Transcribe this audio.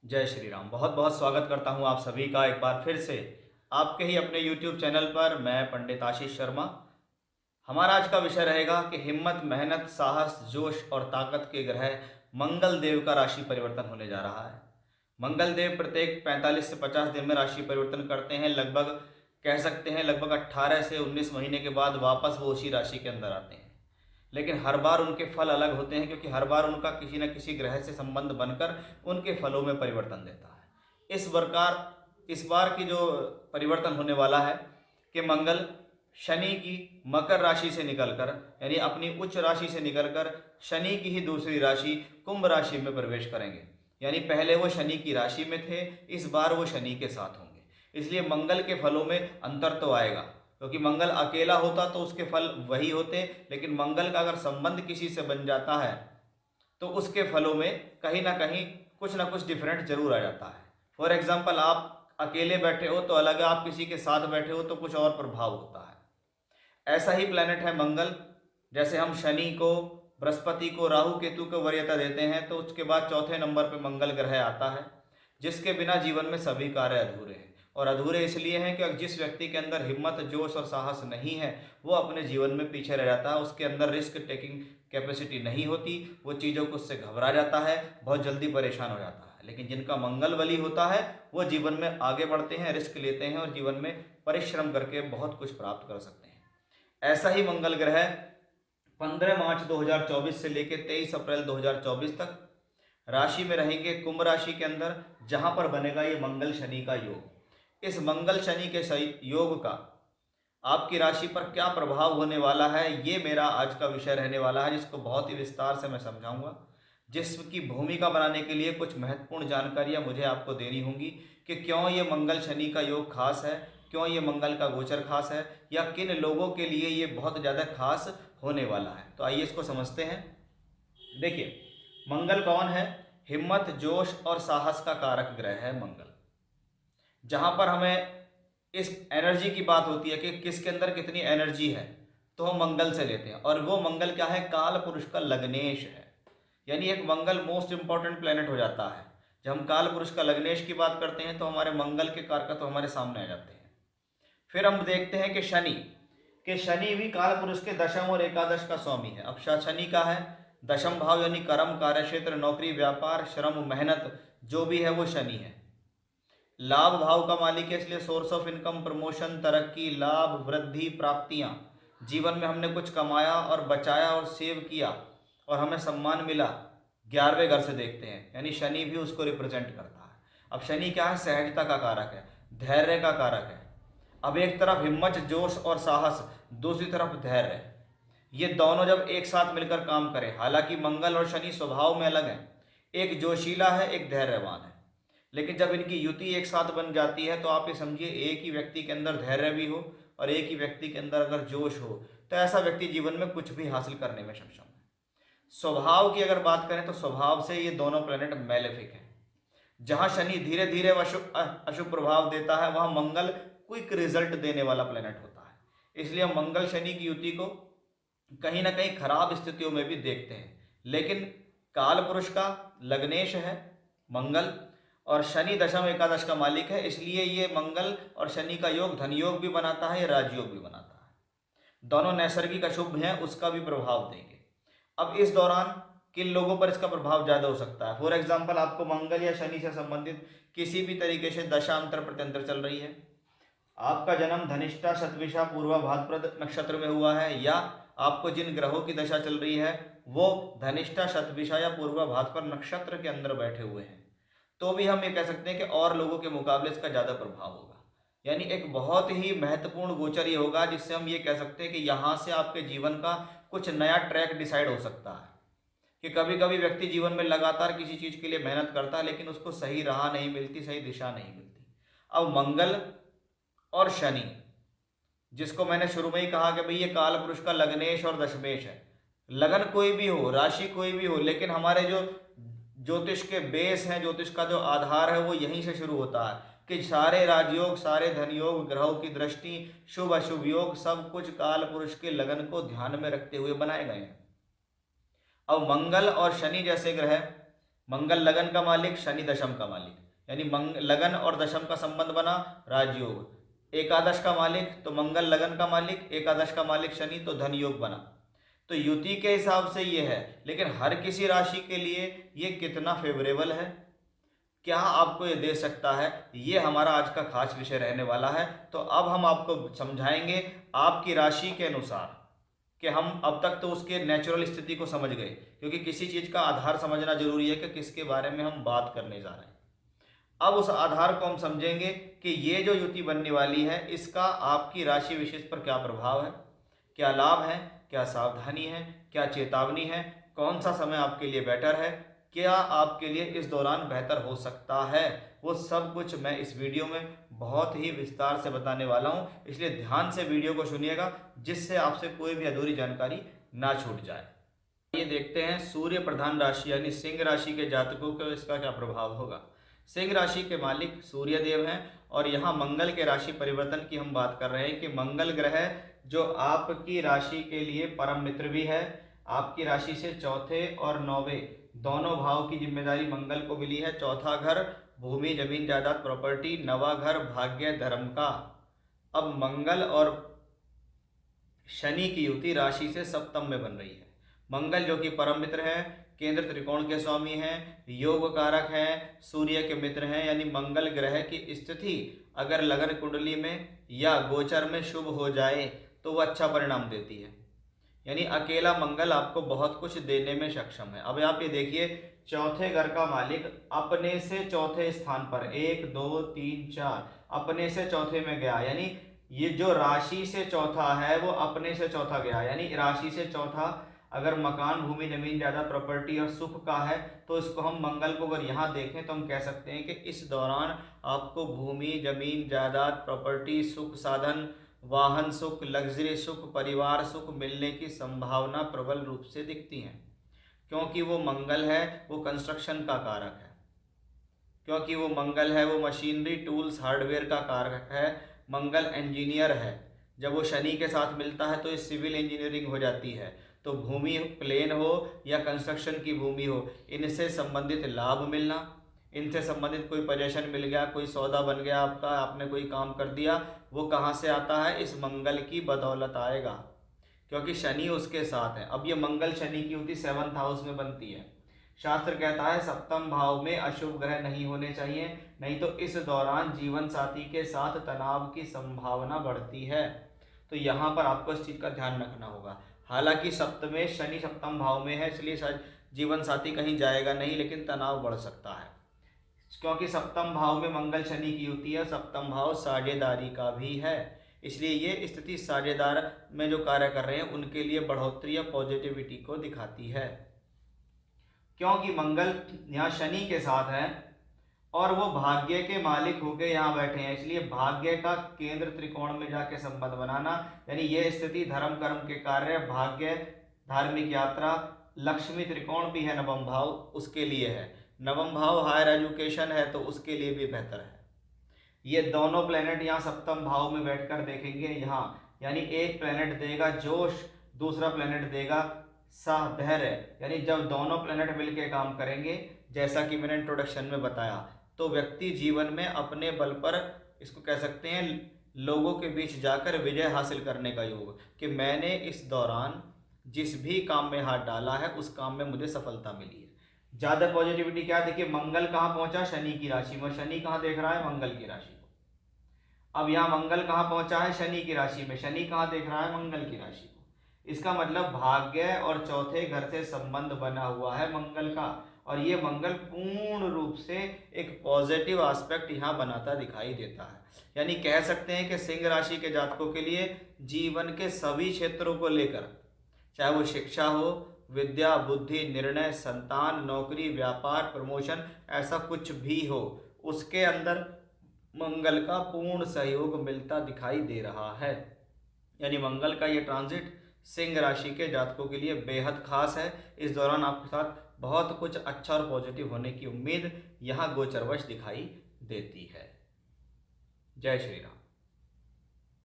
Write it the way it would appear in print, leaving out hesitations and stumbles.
जय श्री राम। बहुत बहुत स्वागत करता हूं आप सभी का एक बार फिर से आपके ही अपने YouTube चैनल पर। मैं पंडित आशीष शर्मा। हमारा आज का विषय रहेगा कि हिम्मत, मेहनत, साहस, जोश और ताकत के ग्रह मंगल देव का राशि परिवर्तन होने जा रहा है। मंगल देव प्रत्येक 45 से 50 दिन में राशि परिवर्तन करते हैं। लगभग कह सकते हैं लगभग 18 से 19 महीने के बाद वापस वो उसी राशि के अंदर आते हैं। लेकिन हर बार उनके फल अलग होते हैं, क्योंकि हर बार उनका किसी न किसी ग्रह से संबंध बनकर उनके फलों में परिवर्तन देता है। इस बार की जो परिवर्तन होने वाला है कि मंगल शनि की मकर राशि से निकलकर, यानी अपनी उच्च राशि से निकलकर शनि की ही दूसरी राशि कुंभ राशि में प्रवेश करेंगे। यानी पहले वो शनि की राशि में थे, इस बार वो शनि के साथ होंगे। इसलिए मंगल के फलों में अंतर तो आएगा, क्योंकि मंगल अकेला होता तो उसके फल वही होते, लेकिन मंगल का अगर संबंध किसी से बन जाता है तो उसके फलों में कहीं ना कहीं कुछ ना कुछ डिफरेंट जरूर आ जाता है। फॉर एग्जाम्पल, आप अकेले बैठे हो तो अलग है, आप किसी के साथ बैठे हो तो कुछ और प्रभाव होता है। ऐसा ही प्लेनेट है मंगल। जैसे हम शनि को, बृहस्पति को, राहु केतु को वरीयता देते हैं, तो उसके बाद चौथे नंबर पर मंगल ग्रह आता है, जिसके बिना जीवन में सभी कार्य अधूरे हैं। और अधूरे इसलिए हैं कि जिस व्यक्ति के अंदर हिम्मत, जोश और साहस नहीं है, वो अपने जीवन में पीछे रह जाता है। उसके अंदर रिस्क टेकिंग कैपेसिटी नहीं होती, वो चीज़ों को उससे घबरा जाता है, बहुत जल्दी परेशान हो जाता है। लेकिन जिनका मंगल बली होता है वो जीवन में आगे बढ़ते हैं, रिस्क लेते हैं और जीवन में परिश्रम करके बहुत कुछ प्राप्त कर सकते हैं। ऐसा ही मंगल ग्रह 15 मार्च 2024 से लेकर 23 अप्रैल 2024 तक राशि में रहेंगे, कुंभ राशि के अंदर, जहां पर बनेगा ये मंगल शनि का योग। इस मंगल शनि के सही योग का आपकी राशि पर क्या प्रभाव होने वाला है, ये मेरा आज का विषय रहने वाला है, जिसको बहुत ही विस्तार से मैं समझाऊंगा। जिसकी भूमिका बनाने के लिए कुछ महत्वपूर्ण जानकारियां मुझे आपको देनी होंगी कि क्यों ये मंगल शनि का योग खास है, क्यों ये मंगल का गोचर खास है, या किन लोगों के लिए ये बहुत ज़्यादा खास होने वाला है। तो आइए इसको समझते हैं। देखिए, मंगल कौन है? हिम्मत, जोश और साहस का कारक ग्रह है मंगल। जहां पर हमें इस एनर्जी की बात होती है कि किसके अंदर कितनी एनर्जी है, तो हम मंगल से लेते हैं। और वो मंगल क्या है? काल पुरुष का लग्नेश है। यानी एक मंगल मोस्ट इंपॉर्टेंट प्लेनेट हो जाता है। जब हम काल पुरुष का लग्नेश की बात करते हैं तो हमारे मंगल के कारक तो हमारे सामने आ जाते हैं। फिर हम देखते हैं कि शनि भी काल पुरुष के दशम और एकादश का स्वामी है। अब शनि का है दशम भाव, यानी कर्म, कार्यक्षेत्र, नौकरी, व्यापार, श्रम, मेहनत, जो भी है वो शनि है। लाभ भाव का मालिक है, इसलिए सोर्स ऑफ इनकम, प्रमोशन, तरक्की, लाभ, वृद्धि, प्राप्तियां, जीवन में हमने कुछ कमाया और बचाया और सेव किया और हमें सम्मान मिला, 11वें घर से देखते हैं, यानी शनि भी उसको रिप्रेजेंट करता है। अब शनि क्या है? सहजता का कारक है, धैर्य का कारक है। अब एक तरफ हिम्मत, जोश और साहस, दूसरी तरफ धैर्य, ये दोनों जब एक साथ मिलकर काम करें, हालांकि मंगल और शनि स्वभाव में अलग हैं, एक जोशीला है, एक धैर्यवान है, लेकिन जब इनकी युति एक साथ बन जाती है तो आप ये समझिए एक ही व्यक्ति के अंदर धैर्य भी हो और एक ही व्यक्ति के अंदर अगर जोश हो, तो ऐसा व्यक्ति जीवन में कुछ भी हासिल करने में सक्षम है। स्वभाव की अगर बात करें तो स्वभाव से ये दोनों प्लेनेट मैलेफिक हैं। जहां शनि धीरे धीरे अशुभ प्रभाव देता है, वहां मंगल क्विक रिजल्ट देने वाला प्लेनेट होता है। इसलिए हम मंगल शनि की युति को कहीं ना कहीं खराब स्थितियों में भी देखते हैं। लेकिन काल पुरुष का लग्नेश है मंगल, और शनि दशम एकादश का मालिक है, इसलिए ये मंगल और शनि का योग धन योग भी बनाता है, राजयोग भी बनाता है। दोनों नैसर्गिक अशुभ हैं, उसका भी प्रभाव देंगे। अब इस दौरान किन लोगों पर इसका प्रभाव ज़्यादा हो सकता है? फॉर एग्जाम्पल, आपको मंगल या शनि से संबंधित किसी भी तरीके से दशांतर प्रत्यंतर चल रही है, आपका जन्म धनिष्ठा, शतभिषा, पूर्वा भाद्रपद नक्षत्र में हुआ है, या आपको जिन ग्रहों की दशा चल रही है वो धनिष्ठा, शतभिषा या पूर्वा भाद्रपद नक्षत्र के अंदर बैठे हुए हैं, तो भी हम ये कह सकते हैं कि और लोगों के मुकाबले इसका ज़्यादा प्रभाव होगा। यानी एक बहुत ही महत्वपूर्ण गोचर ये होगा, जिससे हम ये कह सकते हैं कि यहाँ से आपके जीवन का कुछ नया ट्रैक डिसाइड हो सकता है। कि कभी कभी व्यक्ति जीवन में लगातार किसी चीज़ के लिए मेहनत करता है, लेकिन उसको सही राह नहीं मिलती, सही दिशा नहीं मिलती। अब मंगल और शनि, जिसको मैंने शुरू में ही कहा कि भाई ये काल पुरुष का लग्नेश और दशमेश है। लगन कोई भी हो, राशि कोई भी हो, लेकिन हमारे जो ज्योतिष के बेस हैं, ज्योतिष का जो आधार है, वो यहीं से शुरू होता है कि सारे राजयोग, सारे धन योग, ग्रहों की दृष्टि, शुभ अशुभ योग, सब कुछ काल पुरुष के लगन को ध्यान में रखते हुए बनाए गए हैं। अब मंगल और शनि जैसे ग्रह मंगल लगन का मालिक, शनि दशम का मालिक, यानी लगन और दशम का संबंध बना, राजयोग। एकादश का मालिक तो मंगल लगन का मालिक, एकादश का मालिक शनि, तो धन योग बना। तो युति के हिसाब से ये है, लेकिन हर किसी राशि के लिए ये कितना फेवरेबल है, क्या आपको ये दे सकता है, ये हमारा आज का खास विषय रहने वाला है। तो अब हम आपको समझाएंगे आपकी राशि के अनुसार, कि हम अब तक तो उसके नेचुरल स्थिति को समझ गए, क्योंकि किसी चीज़ का आधार समझना जरूरी है कि किसके बारे में हम बात करने जा रहे हैं। अब उस आधार को हम समझेंगे कि ये जो युति बनने वाली है इसका आपकी राशि विशेष पर क्या प्रभाव है, क्या लाभ है, क्या सावधानी है, क्या चेतावनी है, कौन सा समय आपके लिए बेटर है, क्या आपके लिए इस दौरान बेहतर हो सकता है, वो सब कुछ मैं इस वीडियो में बहुत ही विस्तार से बताने वाला हूँ। इसलिए ध्यान से वीडियो को सुनिएगा, जिससे आपसे कोई भी अधूरी जानकारी ना छूट जाए। ये देखते हैं सूर्य प्रधान राशि यानी सिंह राशि के जातकों को इसका क्या प्रभाव होगा। सिंह राशि के मालिक सूर्य देव हैं, और यहाँ मंगल के राशि परिवर्तन की हम बात कर रहे हैं कि मंगल ग्रह जो आपकी राशि के लिए परम मित्र भी है, आपकी राशि से चौथे और नौवे दोनों भाव की जिम्मेदारी मंगल को मिली है। चौथा घर भूमि जमीन जायदाद प्रॉपर्टी, नवा घर भाग्य धर्म का। अब मंगल और शनि की युति राशि से सप्तम में बन रही है। मंगल जो कि परम मित्र है, केंद्र त्रिकोण के स्वामी हैं, योग कारक हैं, सूर्य के मित्र हैं, यानी मंगल ग्रह की स्थिति अगर लगन कुंडली में या गोचर में शुभ हो जाए तो वह अच्छा परिणाम देती है। यानी अकेला मंगल आपको बहुत कुछ देने में सक्षम है। अब आप ये देखिए, चौथे घर का मालिक अपने से चौथे स्थान पर 1 2 3 4 अपने से चौथे में गया, यानी ये जो राशि से चौथा है वो अपने से चौथा गया, यानी राशि से चौथा अगर मकान भूमि जमीन जायदाद प्रॉपर्टी और सुख का है तो इसको हम मंगल को अगर यहाँ देखें तो हम कह सकते हैं कि इस दौरान आपको भूमि जमीन जायदाद प्रॉपर्टी सुख साधन वाहन सुख लग्जरी सुख परिवार सुख मिलने की संभावना प्रबल रूप से दिखती है, क्योंकि वो मंगल है, वो कंस्ट्रक्शन का कारक है, क्योंकि वो मंगल है, वो मशीनरी टूल्स हार्डवेयर का कारक है, मंगल इंजीनियर है। जब वो शनि के साथ मिलता है तो ये सिविल इंजीनियरिंग हो जाती है। तो भूमि प्लेन हो या कंस्ट्रक्शन की भूमि हो, इनसे संबंधित लाभ मिलना, इनसे संबंधित कोई पोजीशन मिल गया, कोई सौदा बन गया आपका, आपने कोई काम कर दिया, वो कहाँ से आता है, इस मंगल की बदौलत आएगा, क्योंकि शनि उसके साथ है। अब ये मंगल शनि की युति 7th हाउस में बनती है। शास्त्र कहता है सप्तम भाव में अशुभ ग्रह नहीं होने चाहिए, नहीं तो इस दौरान जीवन साथी के साथ तनाव की संभावना बढ़ती है। तो यहाँ पर आपको इस चीज का ध्यान रखना होगा। हालांकि सप्तमें शनि सप्तम भाव में है, इसलिए शायद जीवन साथी कहीं जाएगा नहीं, लेकिन तनाव बढ़ सकता है, क्योंकि सप्तम भाव में मंगल शनि की युति है। सप्तम भाव साझेदारी का भी है, इसलिए ये स्थिति साझेदार में जो कार्य कर रहे हैं उनके लिए बढ़ोतरी या पॉजिटिविटी को दिखाती है, क्योंकि मंगल यहाँ शनि के साथ है और वो भाग्य के मालिक होके यहाँ बैठे हैं, इसलिए भाग्य का केंद्र त्रिकोण में जाके संबंध बनाना, यानी ये स्थिति धर्म कर्म के कार्य भाग्य धार्मिक यात्रा लक्ष्मी त्रिकोण भी है, नवम भाव उसके लिए है, नवम भाव हायर एजुकेशन है तो उसके लिए भी बेहतर है। ये दोनों प्लेनेट यहाँ सप्तम भाव में बैठकर देखेंगे यहाँ, यानी एक प्लेनेट देगा जोश, दूसरा प्लेनेट देगा धैर्य, यानी जब दोनों प्लेनेट मिलकर काम करेंगे, जैसा कि मैंने इंट्रोडक्शन में बताया, तो व्यक्ति जीवन में अपने बल पर, इसको कह सकते हैं लोगों के बीच जाकर विजय हासिल करने का योग, कि मैंने इस दौरान जिस भी काम में हाथ डाला है उस काम में मुझे सफलता मिली है। ज्यादा पॉजिटिविटी क्या, देखिए मंगल कहाँ पहुंचा, शनि की राशि में, शनि कहाँ देख रहा है, मंगल की राशि को। अब यहाँ मंगल कहाँ पहुंचा है, शनि की राशि में, शनि कहाँ देख रहा है, मंगल की राशि को। इसका मतलब भाग्य और चौथे घर से संबंध बना हुआ है मंगल का, और ये मंगल पूर्ण रूप से एक पॉजिटिव एस्पेक्ट यहाँ बनाता दिखाई देता है। यानी कह सकते हैं कि सिंह राशि के जातकों के लिए जीवन के सभी क्षेत्रों को लेकर, चाहे वो शिक्षा हो, विद्या बुद्धि निर्णय संतान नौकरी व्यापार प्रमोशन, ऐसा कुछ भी हो, उसके अंदर मंगल का पूर्ण सहयोग मिलता दिखाई दे रहा है। यानी मंगल का ये ट्रांजिट सिंह राशि के जातकों के लिए बेहद खास है। इस दौरान आपके साथ बहुत कुछ अच्छा और पॉजिटिव होने की उम्मीद यहाँ गोचरवश दिखाई देती है। जय श्री राम।